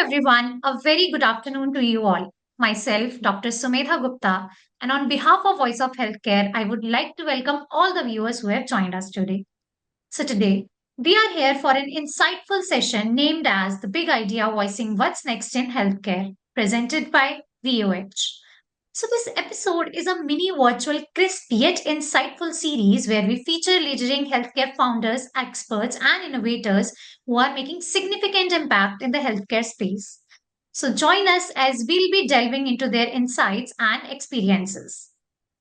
everyone. A very good afternoon to you all. Myself, Dr. Sumedha Gupta, and on behalf of Voice of Healthcare, I would like to welcome all the viewers who have joined us today. So, today, we are here for an insightful session named as The Big Idea Voicing What's Next in Healthcare, presented by VOH. So, this episode is a mini virtual, crisp yet insightful series where we feature leading healthcare founders, experts, and innovators who are making significant impact in the healthcare space. So, join us as we'll be delving into their insights and experiences.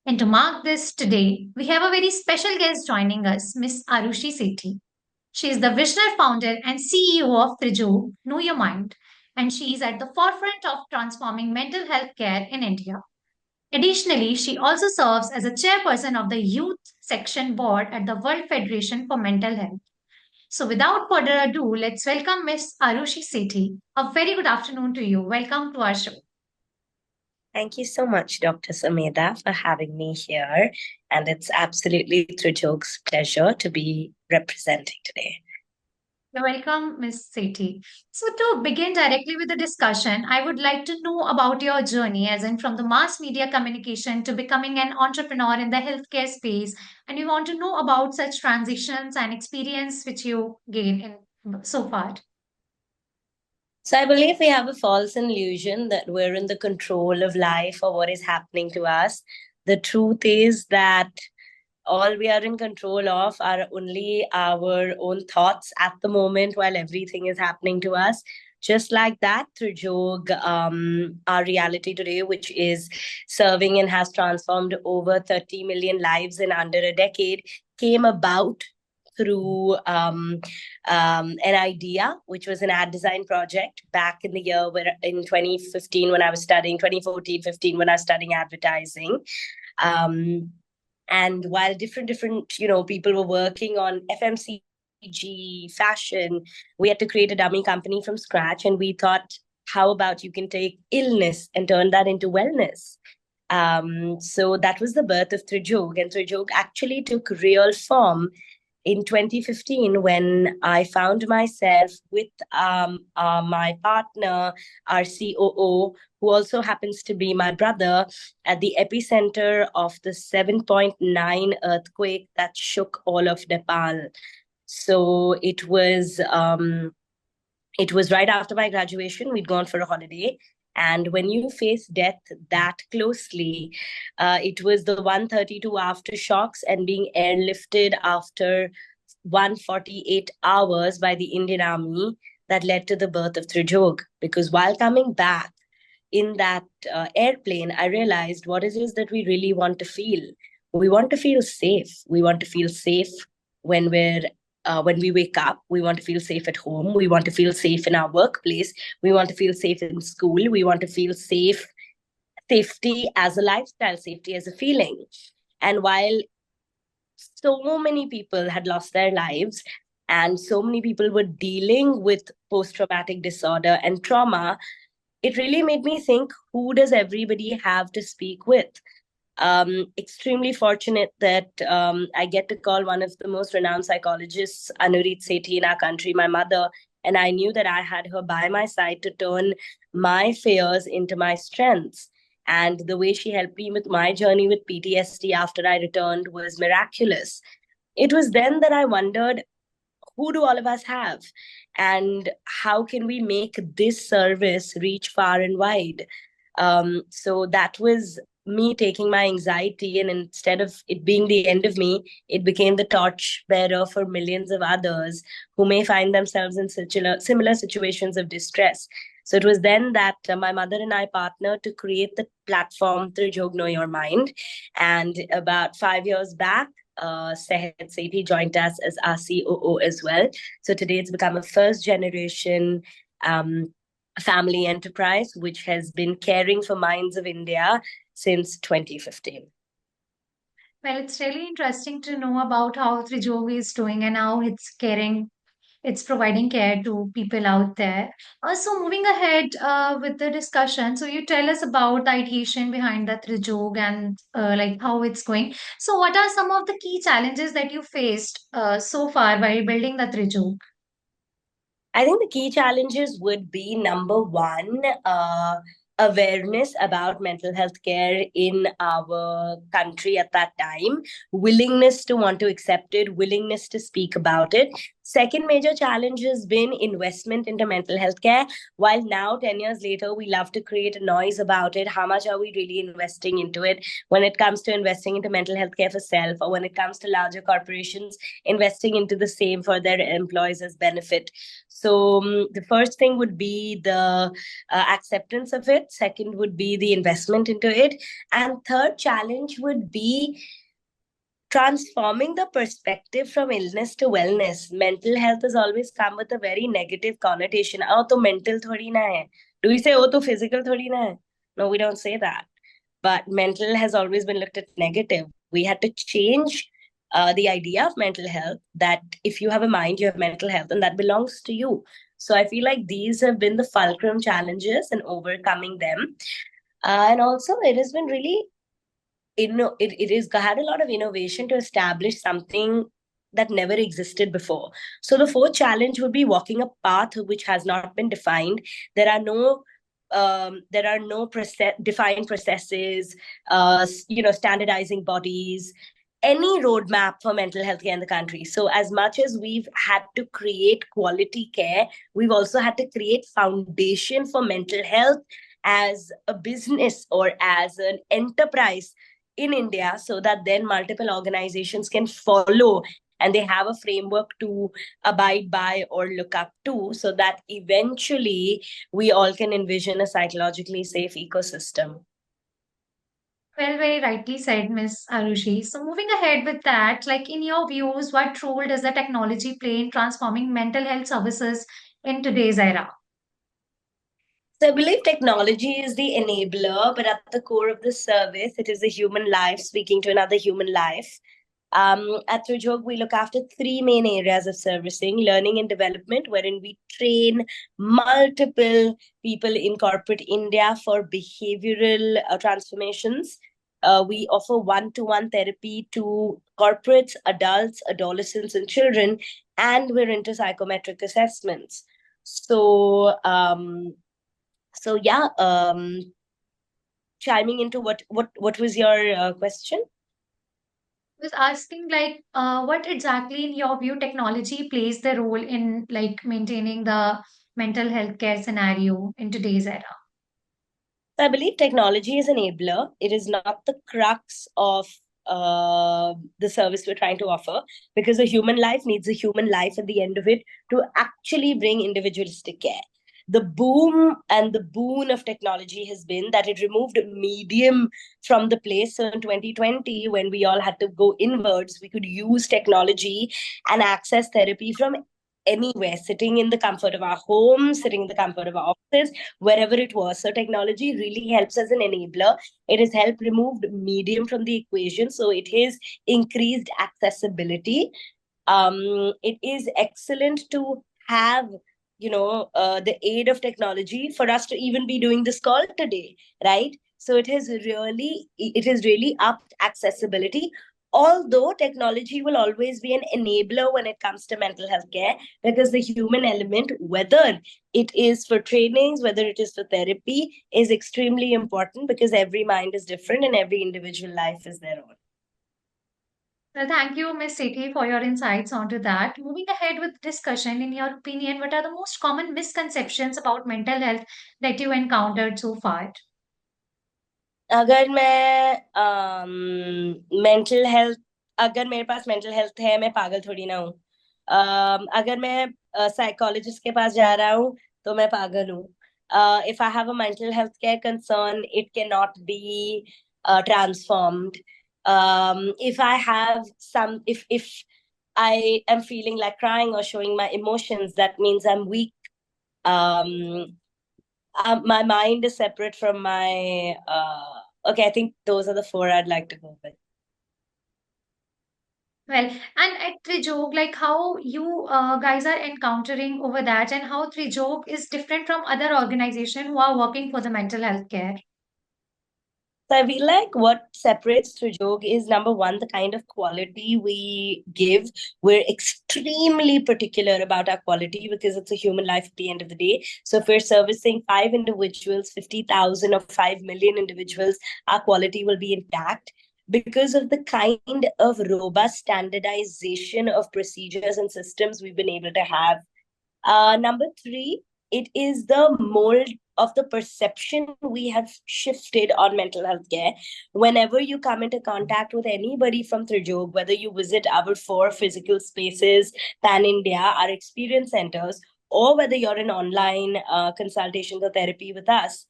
And to mark this today, we have a very special guest joining us, Miss Arushi Sethi. She is the visionary founder and CEO of Trijog, Know Your Mind, and she is at the forefront of transforming mental health care in India. Additionally, she also serves as a chairperson of the Youth Section Board at the World Federation for Mental Health. So, without further ado, let's welcome Miss Arushi Sethi. A very good afternoon to you. Welcome to our show. Thank you so much, Dr. Sameda, for having me here. And it's absolutely Trijog's pleasure to be representing today. You're welcome, Ms. Sethi. So, to begin directly with the discussion, I would like to know about your journey, as in from the mass media communication to becoming an entrepreneur in the healthcare space. And we want to know about such transitions and experience which you gained in so far. So I believe we have a false illusion that we're in the control of life or what is happening to us. The truth is that all we are in control of are only our own thoughts at the moment while everything is happening to us. Just like that, through Jog, our reality today, which is serving and has transformed over 30 million lives in under a decade, came about through an idea, which was an ad design project back in the year where in 2015 when I was studying, 2014, 15 when I was studying advertising. And while different people were working on FMCG, fashion, we had to create a dummy company from scratch. And we thought, how about you can take illness and turn that into wellness? So that was the birth of Trijog. And Trijog actually took real form in 2015 when I found myself with my partner, our COO, who also happens to be my brother, at the epicenter of the 7.9 earthquake that shook all of Nepal. So it was right after my graduation. We'd gone for a holiday. And when you face death that closely, it was the 132 aftershocks and being airlifted after 148 hours by the Indian Army that led to the birth of Trijog. Because while coming back in that airplane, I realized what it is that we really want to feel. We want to feel safe. We want to feel safe when when we wake up. We want to feel safe at home. We want to feel safe in our workplace. We want to feel safe in school. We want to feel safety as a lifestyle, safety as a feeling. And while so many people had lost their lives and so many people were dealing with post-traumatic disorder and trauma, it really made me think, who does everybody have to speak with? Extremely fortunate that I get to call one of the most renowned psychologists, Anurit Sethi, in our country, my mother. And I knew that I had her by my side to turn my fears into my strengths. And the way she helped me with my journey with PTSD after I returned was miraculous. It was then that I wondered, who do all of us have? And how can we make this service reach far and wide? So that was me taking my anxiety, and instead of it being the end of me, it became the torch bearer for millions of others who may find themselves in similar situations of distress. So it was then that my mother and I partnered to create the platform through Jog Know Your Mind. And about 5 years back, Sethi joined us as our COO as well. So today it's become a first generation family enterprise, which has been caring for minds of India since 2015. Well, it's really interesting to know about how Trijog is doing and how it's providing care to people out there. So moving ahead with the discussion, so you tell us about the ideation behind the Trijog and like how it's going. So what are some of the key challenges that you faced so far while building the Trijog? I think the key challenges would be number one, awareness about mental health care in our country at that time, willingness to want to accept it, willingness to speak about it. Second major challenge has been investment into mental health care. While now, 10 years later, we love to create a noise about it, how much are we really investing into it when it comes to investing into mental health care for self, or when it comes to larger corporations investing into the same for their employees as benefit? So the first thing would be the acceptance of it. Second would be the investment into it. And third challenge would be transforming the perspective from illness to wellness. Mental health has always come with a very negative connotation. Oh, to mental thodi na hai. Do we say, oh, to physical thodi na hai? No, we don't say that. But mental has always been looked at negative. We had to change the idea of mental health, that if you have a mind, you have mental health, and that belongs to you. So I feel like these have been the fulcrum challenges and overcoming them. And also, it has been really, it has had a lot of innovation to establish something that never existed before. So the fourth challenge would be walking a path which has not been defined. There are no defined processes, standardizing bodies, any roadmap for mental health care in the country. So as much as we've had to create quality care, we've also had to create foundation for mental health as a business or as an enterprise in India, so that then multiple organizations can follow and they have a framework to abide by or look up to, so that eventually we all can envision a psychologically safe ecosystem. Well, very rightly said, Miss Arushi. So, moving ahead with that, like in your views, what role does the technology play in transforming mental health services in today's era? So I believe technology is the enabler, but at the core of the service, it is a human life speaking to another human life. At Trijog, we look after three main areas of servicing: learning and development, wherein we train multiple people in corporate India for behavioral transformations. We offer one to one therapy to corporates, adults, adolescents, and children, and we're into psychometric assessments. So, yeah, chiming into what was your question? I was asking, like, what exactly, in your view, technology plays the role in like maintaining the mental health care scenario in today's era? So I believe technology is enabler. It is not the crux of the service we're trying to offer, because a human life needs a human life at the end of it to actually bring individualistic care. The boom and the boon of technology has been that it removed medium from the place. So in 2020, when we all had to go inwards, we could use technology and access therapy from anywhere, sitting in the comfort of our home, sitting in the comfort of our office, wherever it was. So technology really helps as an enabler. It has helped remove medium from the equation. So it has increased accessibility. It is excellent to have, the aid of technology for us to even be doing this call today, right? So it has really upped accessibility. Although technology will always be an enabler when it comes to mental health care, because the human element, whether it is for trainings, whether it is for therapy, is extremely important, because every mind is different and every individual life is their own. Well, thank you, Ms. Sethi, for your insights onto that. Moving ahead with discussion, in your opinion, what are the most common misconceptions about mental health that you encountered so far? अगर मैं mental health अगर मेरे पास mental health है, मैं पागल थोड़ी ना हूँ। अगर मैं साइकोलॉजिस्ट के पास जा रहा हूँ तो मैं पागल हूँ। If I have a mental health care concern, it cannot be transformed. If I have some, if I am feeling like crying or showing my emotions, that means I'm weak. Um, my mind is separate from my. Okay, I think those are the four I'd like to go with. Well, and at Trijog, like how you guys are encountering over that, and how Trijog is different from other organizations who are working for the mental health care. So I feel like what separates Trijog is number one, the kind of quality we give. We're extremely particular about our quality because it's a human life at the end of the day. So if we're servicing 5 individuals, 50,000 or 5 million individuals, our quality will be intact because of the kind of robust standardization of procedures and systems we've been able to have. Number three, it is the mold of the perception we have shifted on mental health care. Whenever you come into contact with anybody from Trijog, whether you visit our 4 physical spaces, Pan India, our experience centers, or whether you're in online consultations or therapy with us,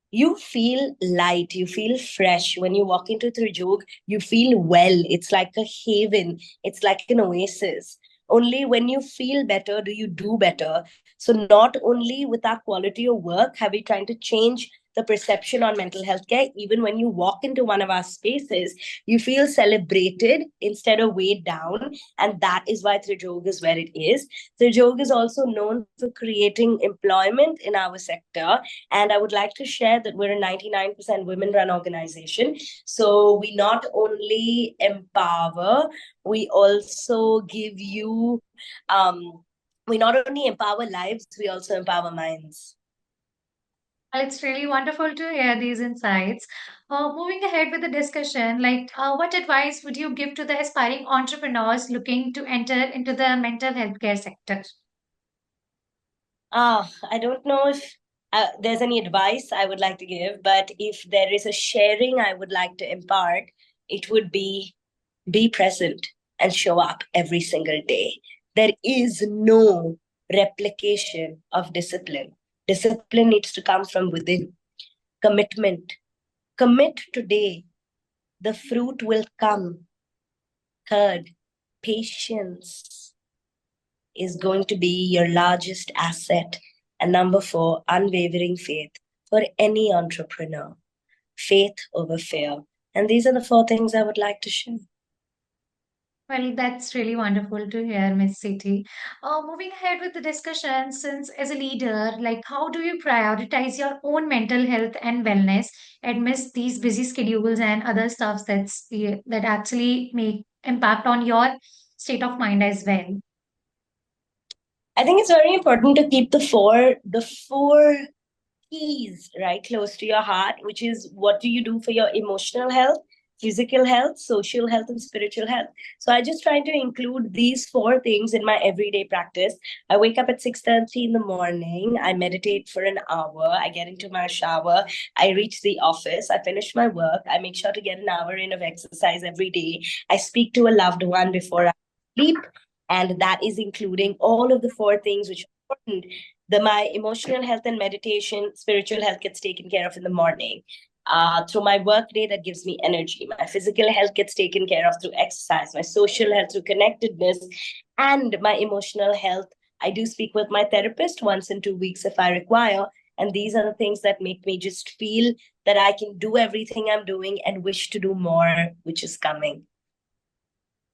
you feel light, you feel fresh. When you walk into Trijog, you feel well. It's like a haven, it's like an oasis. Only when you feel better do you do better. So, not only with our quality of work have we trying to change the perception on mental health care, even when you walk into one of our spaces, you feel celebrated instead of weighed down. And that is why Trijog is where it is. Trijog is also known for creating employment in our sector, and I would like to share that we're a 99% women run organization. So we not only empower, we also give you, we not only empower lives, we also empower minds. Well, it's really wonderful to hear these insights. Moving ahead with the discussion, what advice would you give to the aspiring entrepreneurs looking to enter into the mental health care sector? I don't know if there's any advice I would like to give, but if there is a sharing I would like to impart, it would be present and show up every single day. There is no replication of discipline. Discipline needs to come from within. Commitment. Commit today. The fruit will come. Third, patience is going to be your largest asset. And number four, unwavering faith for any entrepreneur. Faith over fear. And these are the 4 things I would like to share. Well, that's really wonderful to hear, Miss Sethi. Moving ahead with the discussion, since as a leader, how do you prioritize your own mental health and wellness amidst these busy schedules and other stuffs that actually make impact on your state of mind as well? I think it's very important to keep the four keys right close to your heart, which is what do you do for your emotional health, physical health, social health, and spiritual health. So I just try to include these 4 things in my everyday practice. I wake up at 6:30 in the morning. I meditate for an hour. I get into my shower. I reach the office. I finish my work. I make sure to get an hour in of exercise every day. I speak to a loved one before I sleep. And that is including all of the 4 things which are important. My emotional health and meditation, spiritual health gets taken care of in the morning. Through my work day, that gives me energy. My physical health gets taken care of through exercise. My social health through connectedness, and my emotional health. I do speak with my therapist once in 2 weeks if I require. And these are the things that make me just feel that I can do everything I'm doing and wish to do more, which is coming.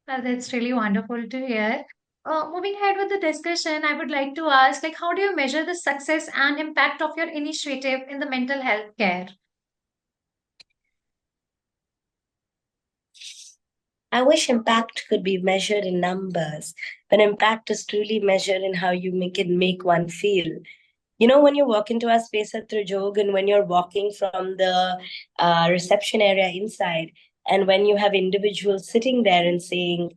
That's really wonderful to hear. Moving ahead with the discussion, I would like to ask, how do you measure the success and impact of your initiative in the mental health care? I wish impact could be measured in numbers, but impact is truly measured in how you make one feel. You know, when you walk into our space at Trujog and when you're walking from the reception area inside, and when you have individuals sitting there and saying,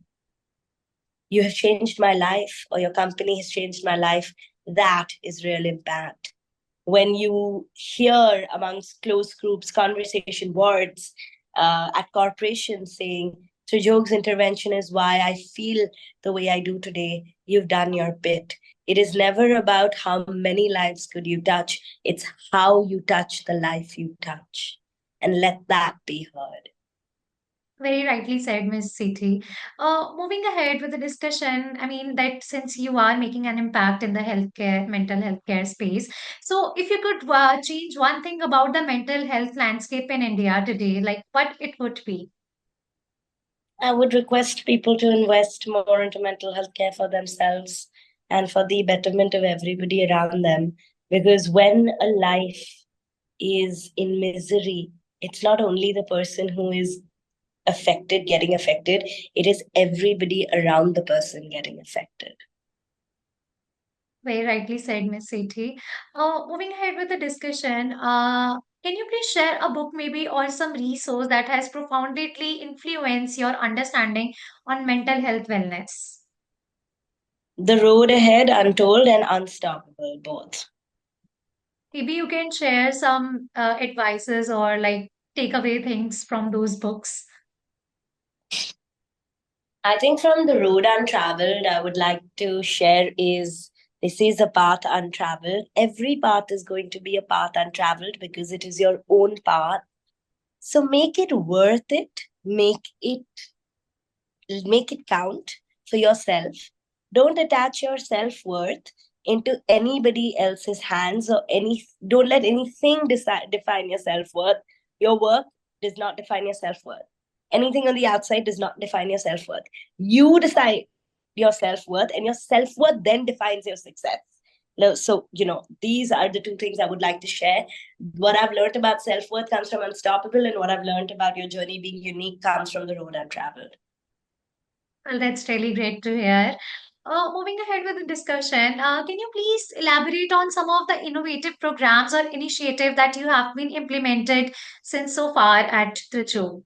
you have changed my life, or your company has changed my life, that is real impact. When you hear amongst close groups conversation words at corporations saying, Trujog's intervention is why I feel the way I do today, you've done your bit. It is never about how many lives could you touch, it's how you touch the life you touch. And let that be heard. Very rightly said, Miss Sethi. Moving ahead with the discussion, I mean, that since you are making an impact in the healthcare, mental health care space, so if you could change one thing about the mental health landscape in India today, what it would be? I would request people to invest more into mental health care for themselves and for the betterment of everybody around them. Because when a life is in misery, it's not only the person who is getting affected, it is everybody around the person getting affected. Very rightly said, Miss Sethi. Moving ahead with the discussion, can you please share a book maybe or some resource that has profoundly influenced your understanding on mental health wellness? The Road Ahead, Untold, and Unstoppable, both. Maybe you can share some advices or like takeaway things from those books. I think from The Road Untraveled, I would like to share is this is a path untraveled. Every path is going to be a path untraveled because it is your own path. So make it worth it. Make it count for yourself. Don't attach your self-worth into anybody else's hands or any don't let anything define your self-worth. Your work does not define your self-worth. Anything on the outside does not define your self-worth. You decide your self-worth, and your self-worth then defines your success. So, these are the two things I would like to share. What I've learned about self-worth comes from Unstoppable, and what I've learned about your journey being unique comes from The Road I've traveled. Well, that's really great to hear. Moving ahead with the discussion, can you please elaborate on some of the innovative programs or initiative that you have been implemented since so far at the Joke?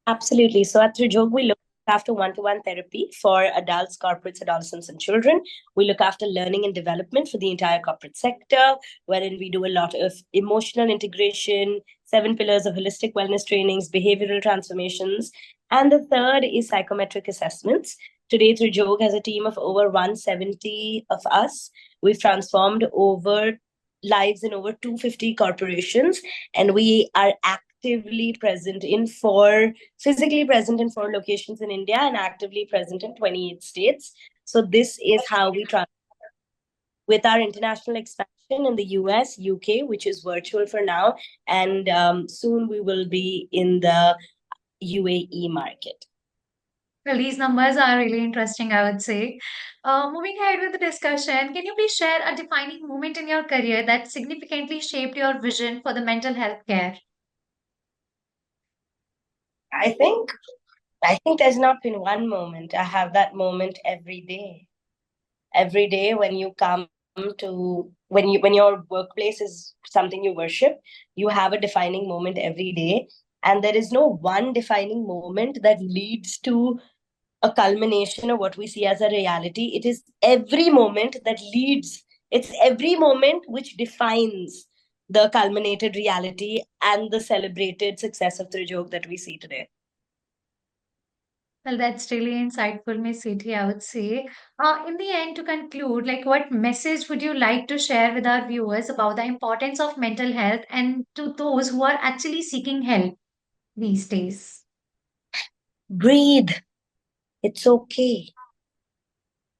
Absolutely. So at Trijog, we look after one-to-one therapy for adults, corporates, adolescents, and children. We look after learning and development for the entire corporate sector, wherein we do a lot of emotional integration, 7 pillars of holistic wellness trainings, behavioral transformations, and the third is psychometric assessments. Today, Trijog has a team of over 170 of us. We've transformed over lives in over 250 corporations, and we are actively present in physically present in 4 locations in India and actively present in 28 states. So this is how we try with our international expansion in the US, UK, which is virtual for now, and soon we will be in the UAE market. Well, these numbers are really interesting, I would say. Moving ahead with the discussion, can you please share a defining moment in your career that significantly shaped your vision for the mental health care? I think I think there's not been one moment. I have that moment every day. Every day when you come to when your workplace is something you worship, you have a defining moment every day, and there is no one defining moment that leads to a culmination of what we see as a reality. It is every moment that leads, it's every moment which defines the culminated reality and the celebrated success of the joke that we see today. Well, that's really insightful, Miss Sethi, I would say. In the end, to conclude, like what message would you like to share with our viewers about the importance of mental health and to those who are actually seeking help these days? Breathe. It's okay.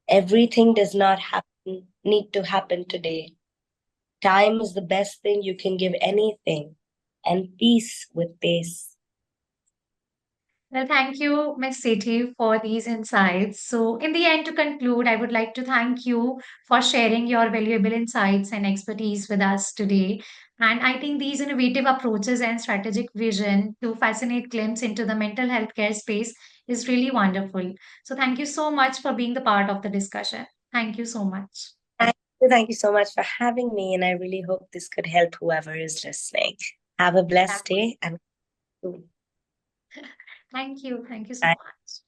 Everything does not need to happen today. Time is the best thing you can give anything, and peace with pace. Well, thank you, Ms. Sethi, for these insights. So, in the end, to conclude, I would like to thank you for sharing your valuable insights and expertise with us today. And I think these innovative approaches and strategic vision to fascinate glimpse into the mental health care space is really wonderful. So, thank you so much for being the part of the discussion. Thank you so much. Thank you so much for having me, and I really hope this could help whoever is listening. Have a blessed day, and Thank you. Thank you so bye. much.